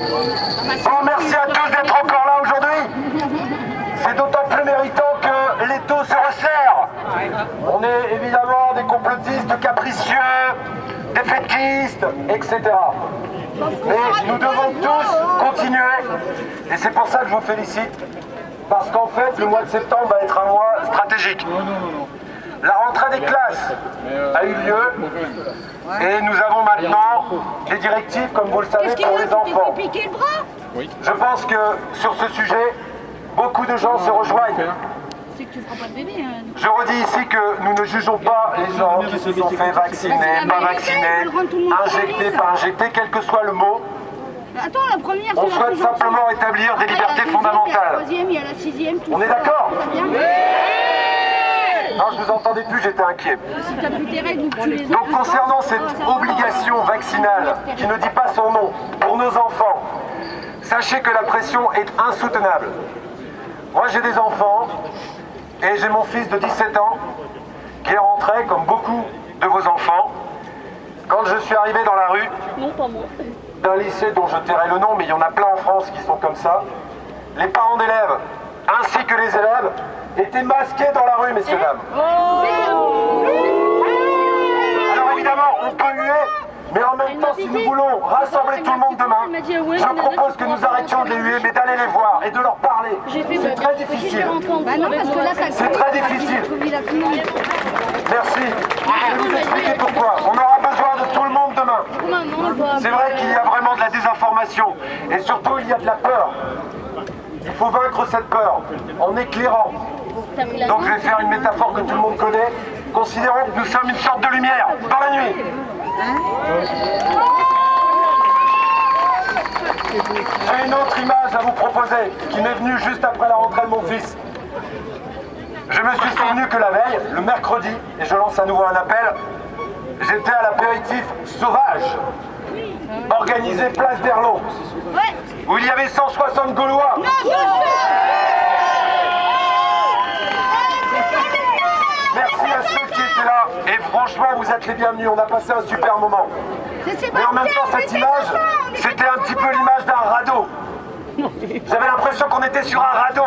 Bon, merci à tous d'être encore là aujourd'hui. C'est d'autant plus méritant que l'étau se resserre. On est évidemment des complotistes capricieux, défaitistes, etc. Mais nous devons tous continuer. Et c'est pour ça que je vous félicite. Parce qu'en fait, le mois de septembre va être un mois stratégique. La rentrée des classes a eu lieu et nous avons maintenant des directives, comme vous le savez, pour les enfants. Je pense que sur ce sujet, beaucoup de gens se rejoignent. Je redis ici que nous ne jugeons pas les gens qui se sont fait vacciner, pas vacciner, injecter, pas injecter, quel que soit le mot. On souhaite simplement établir des libertés fondamentales. On est d'accord ? Non, je vous entendais plus, j'étais inquiet. Donc concernant cette obligation vaccinale, qui ne dit pas son nom, pour nos enfants, sachez que la pression est insoutenable. Moi j'ai des enfants, et j'ai mon fils de 17 ans, qui est rentré, comme beaucoup de vos enfants. Quand je suis arrivé dans la rue, d'un lycée dont je tairai le nom, mais il y en a plein en France qui sont comme ça, les parents d'élèves, ainsi que les élèves, étaient masqués dans la rue, messieurs, dames. Alors évidemment, on peut huer, mais en même temps, si nous voulons rassembler tout le monde demain, je propose que nous arrêtions de les huer, mais d'aller les voir et de leur parler. C'est très difficile. C'est très difficile. Merci. Je vais vous expliquer pourquoi. On aura besoin de tout le monde demain. C'est vrai qu'il y a vraiment de la désinformation, et surtout il y a de la peur. Il faut vaincre cette peur en éclairant. Donc je vais faire une métaphore que tout le monde connaît. Considérons que nous sommes une sorte de lumière dans la nuit. J'ai une autre image à vous proposer qui m'est venue juste après la rentrée de mon fils. Je me suis souvenu que la veille, le mercredi, et je lance à nouveau un appel, j'étais à l'apéritif sauvage, organisé place d'Erlon, où il y avait 160 Gaulois. Merci à ceux qui étaient là, et franchement vous êtes les bienvenus, on a passé un super moment. Mais en même temps cette image, c'était un petit peu l'image d'un radeau. J'avais l'impression qu'on était sur un radeau.